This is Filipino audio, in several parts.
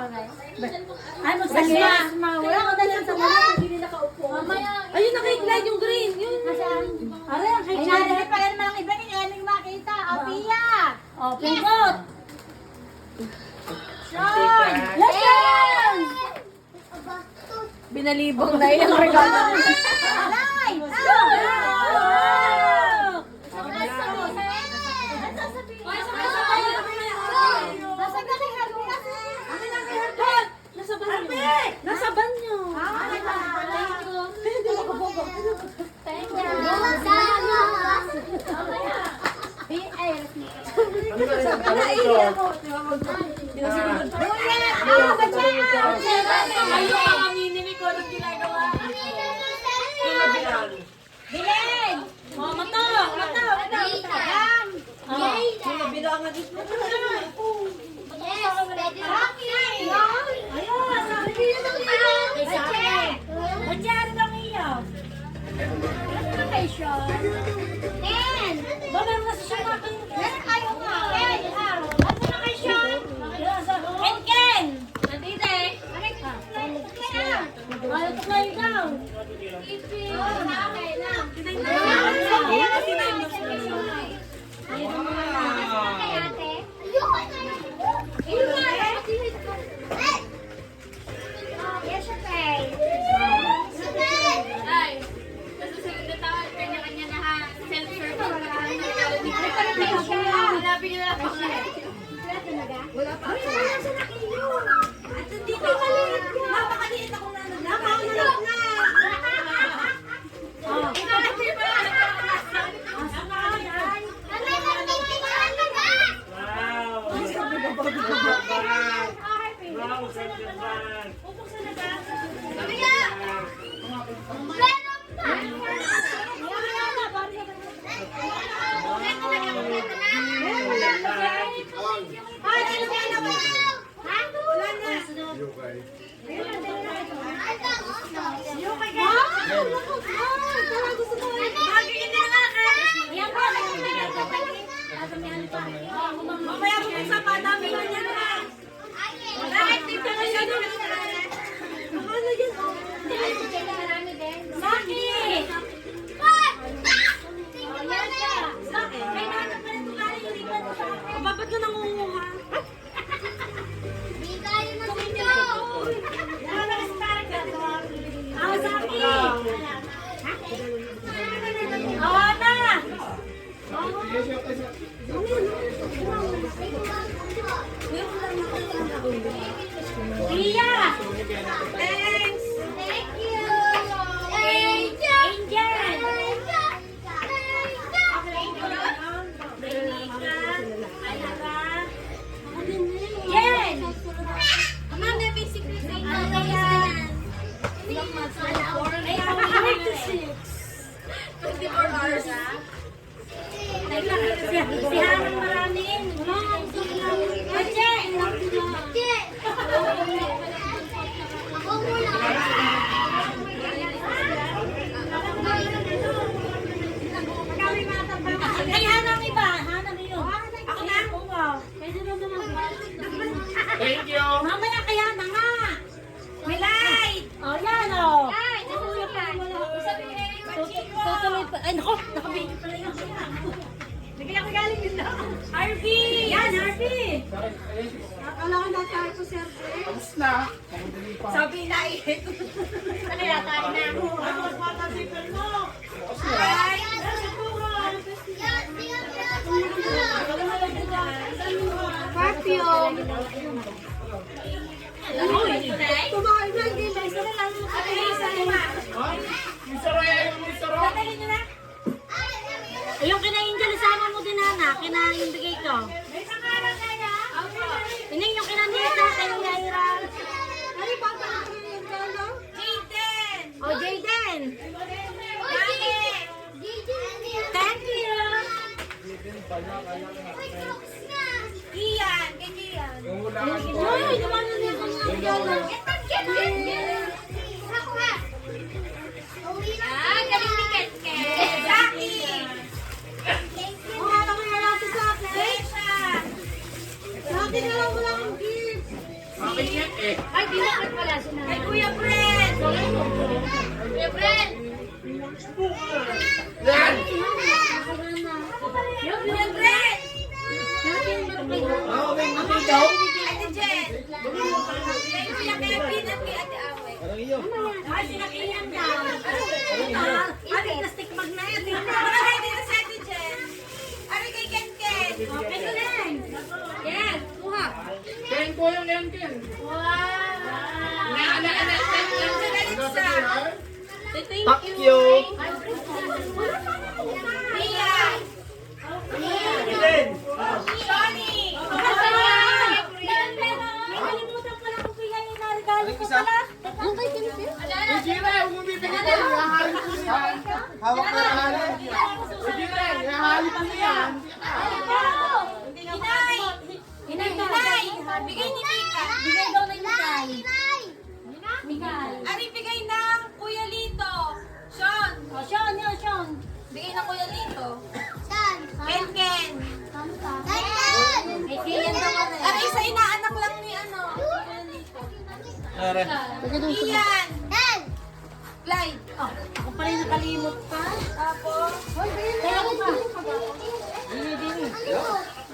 Ay, magsasma. Wala ka na lang sa mga. Hindi nakaupo. Ayun, naka-glide yung green. Yun. Aray, ang Ay, kay-glide. narinig pa rin naman ang iba ni Eming makita. O, Pia! Oh, pingot. Sean! Lesson! Binalibong na yung regalo. Alay! Nasa banyo. Bilin! Oh, mata. Ba, meron na siya Ayaw ko kayo daw. Wala pa ako. Dito maliit ka. Napakaliit ako na. Napakaliit na. Mamaya po sa padami na niya na. Bakit dito na siya doon? Ano yun? Saki! Saki! May nahanap pa rin tukari yung liban mo sa akin. Ba't ka nangunguha? Saki! Awana! Iya! Thanks! Thank you! Angel! Jen! Amanda, basically, say no. Si Harang maraming. Ay, Hanang iba. Hanang yun. Ako na. Thank you. Mamaya kaya na nga. May light. Oh, yan o. Tutuloy pa. Ay, naku. Nakabigil pala yun. Bigyan ko galing yun na. Harvey! Yan, Harvey! Akala ko na tayo po, sir. Tapos na. Sabi na eh. Ano yata na? Ako, mata zipper mo. Ay! Perfume. Tumakay na, hindi ba? Isa na lang. Isa na lang. Yung saroy, ayaw mo yung saroy. Tatalin nyo na. Yung kina-Angel, isama mo din, Hana. Kina-ibigay ko. May pangalan kaya? Tingnan yung kina-Nita, kina-Yaira. Ano ba ang pangalan? Jaden! O, Jayden. Bakit? Thank you. Ian, kay Ian. Yung wala ka Uy, naman na niya kung Get Ako nga. Galing ni Ket-Ket. Jackie. Ano kaya natin sa akin? Sa akin na lang wala akong gift. Akin yan Kay Kuya Fred! Kuya Fred! Yan! Kuya Fred! Oo, may mga daw. Ate Jen! Kay Kuya Kevin at kay Ate Awe. Parang iyo. Ay, sinakihan ka. Ay, plastic bag na yan. Maramay din sa Ate Jen. Ari kay Ken Ken. Okay ko lang. Yes, kuha. Ken ko yung yan, Ken. Thank you. Mia! Ken. Johnny! May kalimutan pala kung kaya yung narigalo ko pala. Ang kay Tintin? Ujira, huwag mo bibigyan ko. Ihahalik ko yan. Hawak na halik. Ujira, ihahalik ko yan. Inay! Inay ka. Inay! Bigay ni Mika. Bigay daw na yung Mikay. Mikay. Ari bigay ng Kuya Lito. Sean! O, Sean, yun, Sean. Bigay ng Kuya Lito. Ken Ken. May kaya daw ka na. Ari isa inaanak lang ni ano. Kuya Lito. Ian! Clyde. Oh, ako pa rin nakalimot pa. Tapos, Kaya ko ba? Bili.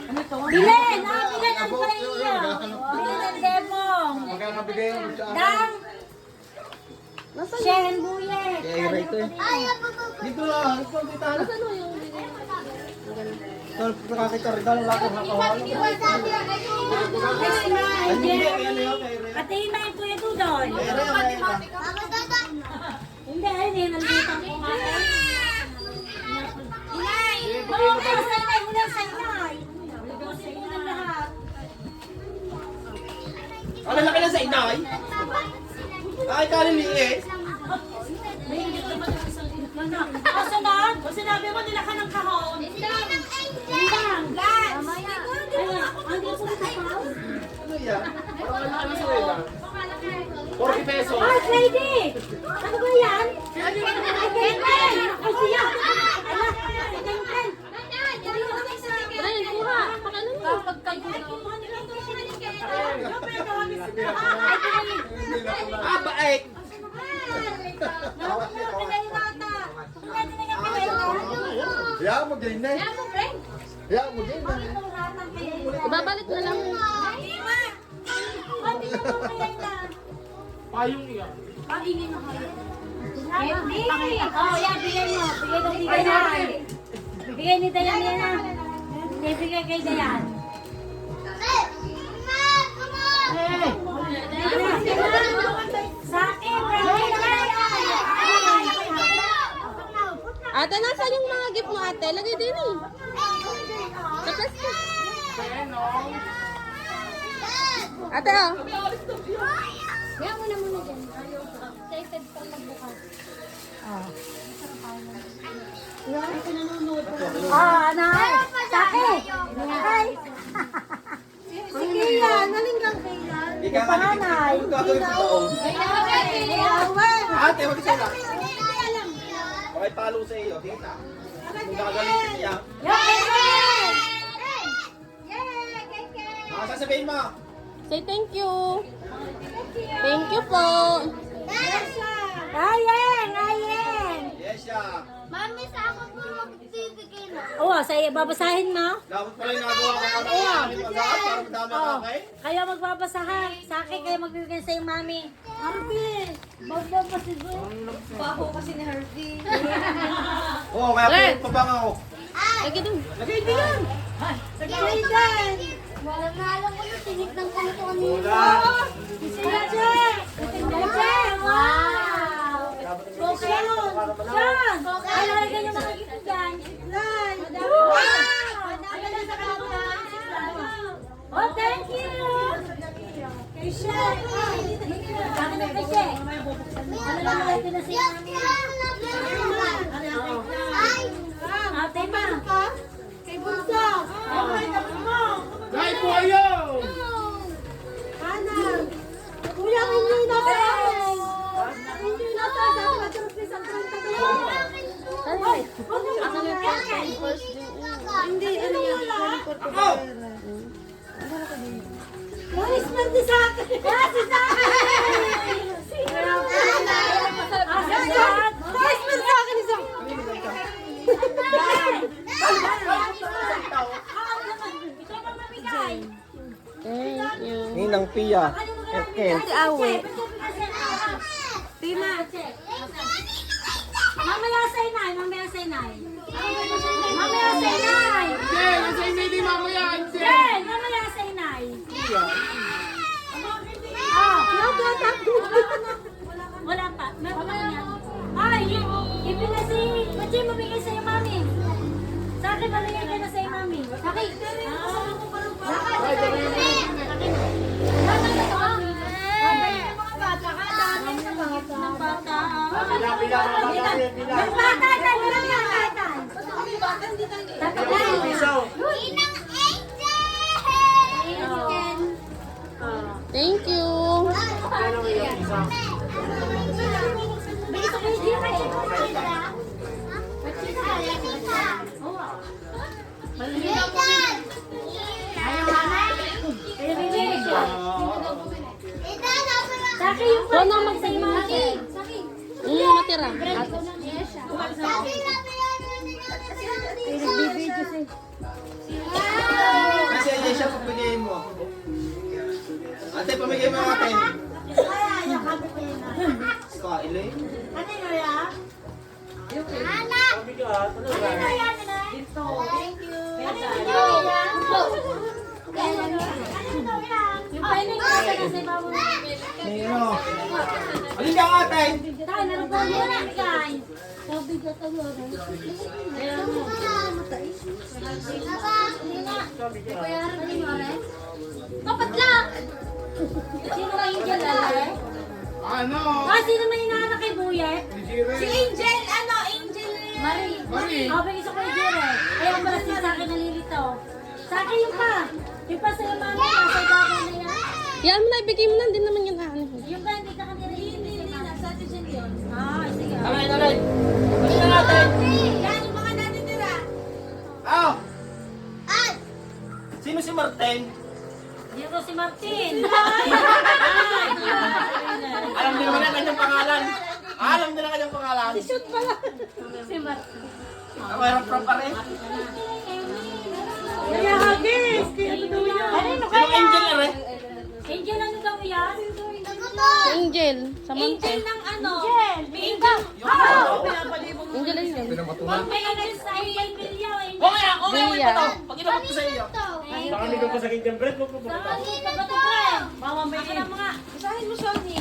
Ano to? Bilen! Ah, bilen ang pala iyo. Bilen ang demong. Magkakabigay yung Dang! Shen Buye. Dito lang. Ito ang kita. Ito, nakakita lang ako nakawala. Pati na yung Kuya Dudoy. Hindi, hindi. Nandito ko nga. Inay! Oo, kaya sa inay. Mula sa inay. Sa inyo na lahat. Ang lalaki na sa inay. Ay, kaliliit. Kasunod, kung sinabi mo nila ka ng kahon. Indang. Lance! Hindi ko dito pa. Ano yan? Parang ano sa nila? 40 pesos. Ah, lady! Ano ba yan? Ay, Kenken! Ay, siya! Ala, Kenken! Brian, kuha! Pakano mo? Kuha nila ito. Ah, baik. Ya, mo ganyan. Ya, mo ganyan. Ibabalik na lang. Payong iya. Oh, yan, bigay mo. Bigay Dayan. Bigay ni Dayan yan. Bigay kay Dayan. Sa akin, Ate, nasaan yung mga gift mo, ate? Lagay din eh. Tapos na. Ate, oh. Kaya muna dyan. Excited pa magbukas. Anay! Saki! Ay! Si Kian! Naling lang Kian. Ikaw Panganay! Ate, wag sila. Okay, palo sa iyo. Tita. Kung gagalitin niya. Sasabihin mo. Say thank you. Thank you po. Ayeng! Ayeng! Yes, siya. Mami, sa ako po magbibigay na. Oo, babasahin mo. Dapat pala yung nagawa ko ng agad para madami ang kakay. Kayo magbabasahan. Sa akin, kayo magbibigay sa yung mami. Harvey! Magbabasin mo. Baho kasi ni Harvey. Oo, kaya po pabang ako. Lagay dun. Lagay din yan. Sige dyan! Wala na alam ko na, tinignan ko na ito kanina. Wala. Sige dyan! Wow! Okay, John! Ay, lalagyan yung mga gift dyan. Siklay! Oh, thank you! Kay Shay! Kami na kay Shay! Ano lang mga pinasaya namin? Ate ma! Kay Bunso! Okay, tapos mo! Dahil po kayo! Ana! Kuya, hindi na sa akin! Hindi na sa akin! Nag-surprise ang 30 kayo! Ay! Huwag mo makakaya! Hindi, ano yan? Ako! Maris na sa akin! Kasi sa akin! Ninang Pia. Okay. Si Awe. Tina. Mamaya sa inay, mamaya sa inay. Mamaya sa inay. Jen, nasa inay din mamaya. Jen, mamaya sa inay. Wala pa. Meron pa niya. Ay, ibigay si... Ba't yung mabigay sa'yo, mami? Sa akin, maligay ka na sa'yo, mami. Sa akin. Thank you. Saki yung Doon na mag sa'yo, mami. Matira. Kasi yan siya pagbigay mo. Ate, pamigay mo ate. Kailay. Yung painin ko sa nasa ibabaw mo. Nino. Alin ka ate? Dahil meron po yun na, guys. Kapat lang! Sino ang Angel, lalaki? Ano? Sino may hinahanap kay Buyet? Si Angel, ano, Angel. Marie. Marie. Bigay sa kay Jere. Ayaw pala siya sa akin nalilito. Sa akin yung pa. Yung pa sa'yo, mami. Nasa ibabaw na yan. Yan mo na, ibigay mo na. Hindi naman yan ano. Yung ba, hindi ka kanila hindi. Nasa atin siya yun. Sige. Alay, alay. Alin na natin? Yan, yung mga natitira. Ah! Sino si Martin? Dito si Martin. Alam din naman ang kanyang pangalan. Alam din ang kanyang pangalan. Shoot pala. Si Martin. Mayroon from pare. Kaya hagis. Ano Sino Angel na rin? Angel, ano daw yan? Angel. Samantha. Angel ng ano? Angel. Angel lang yan. Huwag may ano sa Angel Vilio. Okay, okay Bia. pa to. Pag inabot ko sa iyo. Baka hindi ko pa sa kitchen bread mo po. Mama may mga. Isahin mo, Shoni.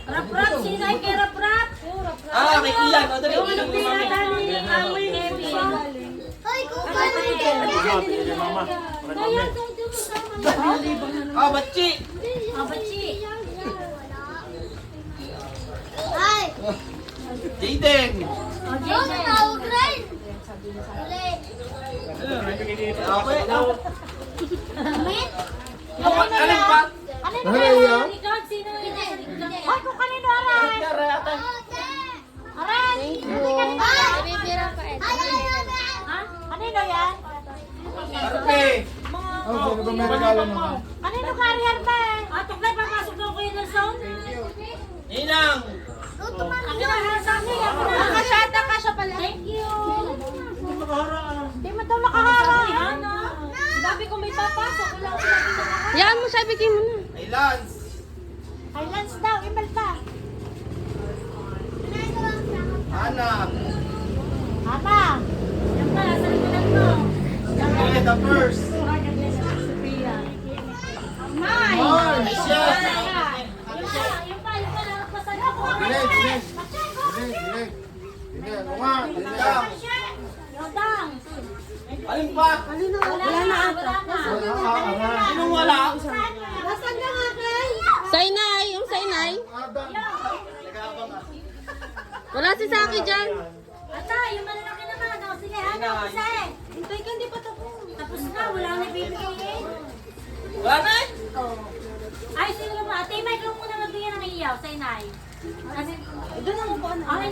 Rap-rap, sino ay kay rap-rap? Ah, kay Ian. O, dali. Yung Ian mo mami. pinatali ni Awi Kevin. Kaya dito mo sama. Ah, Batchi. Bachi. Jaden. Okay. Alin pa? Ano na? Ikaw, sino yun? Ay, kung kanino aray? Yara, ate. Aray! Thank you. Bibira pa eh. Ha? Kanino yan? Arpe. Oh, sino ba may regalo mo? Kanino carrier ba? Tuklay, papasok daw ko yun ng sound. Ninang. Ako na, Nelson. Ako na. Nakasyata ka siya pala. Thank you. Di mo daw nakaharang. Sabi ko may papasok. Wala ko sabi na. Yan mo, sabi kayo mo na. Ay, Lance. Highlands daw, email pa. Ana. Ama. Yan pa, sa likuran mo. Okay, the first. May. Mars. Yes. Yung pa, nakapasan ako. Bilis, bilis. Bilis, bilis. Bilis, o nga. Ninang. Yodang. Alin pa? Wala na ata. Sinong wala? Nasaan ka nga, Kay? Sainay, yung Sainay. Nagabang ah. Wala si Saki dyan. Ata, yung malalaki naman. O, sige, ano? Isa eh. Hintay ka, hindi pa tapos. Tapos na, wala na ibibigay eh. Wala na eh. Ay, sino naman? Ate, may ka muna magbigyan ng iyaw sa inay. Kasi, doon ako po. Okay,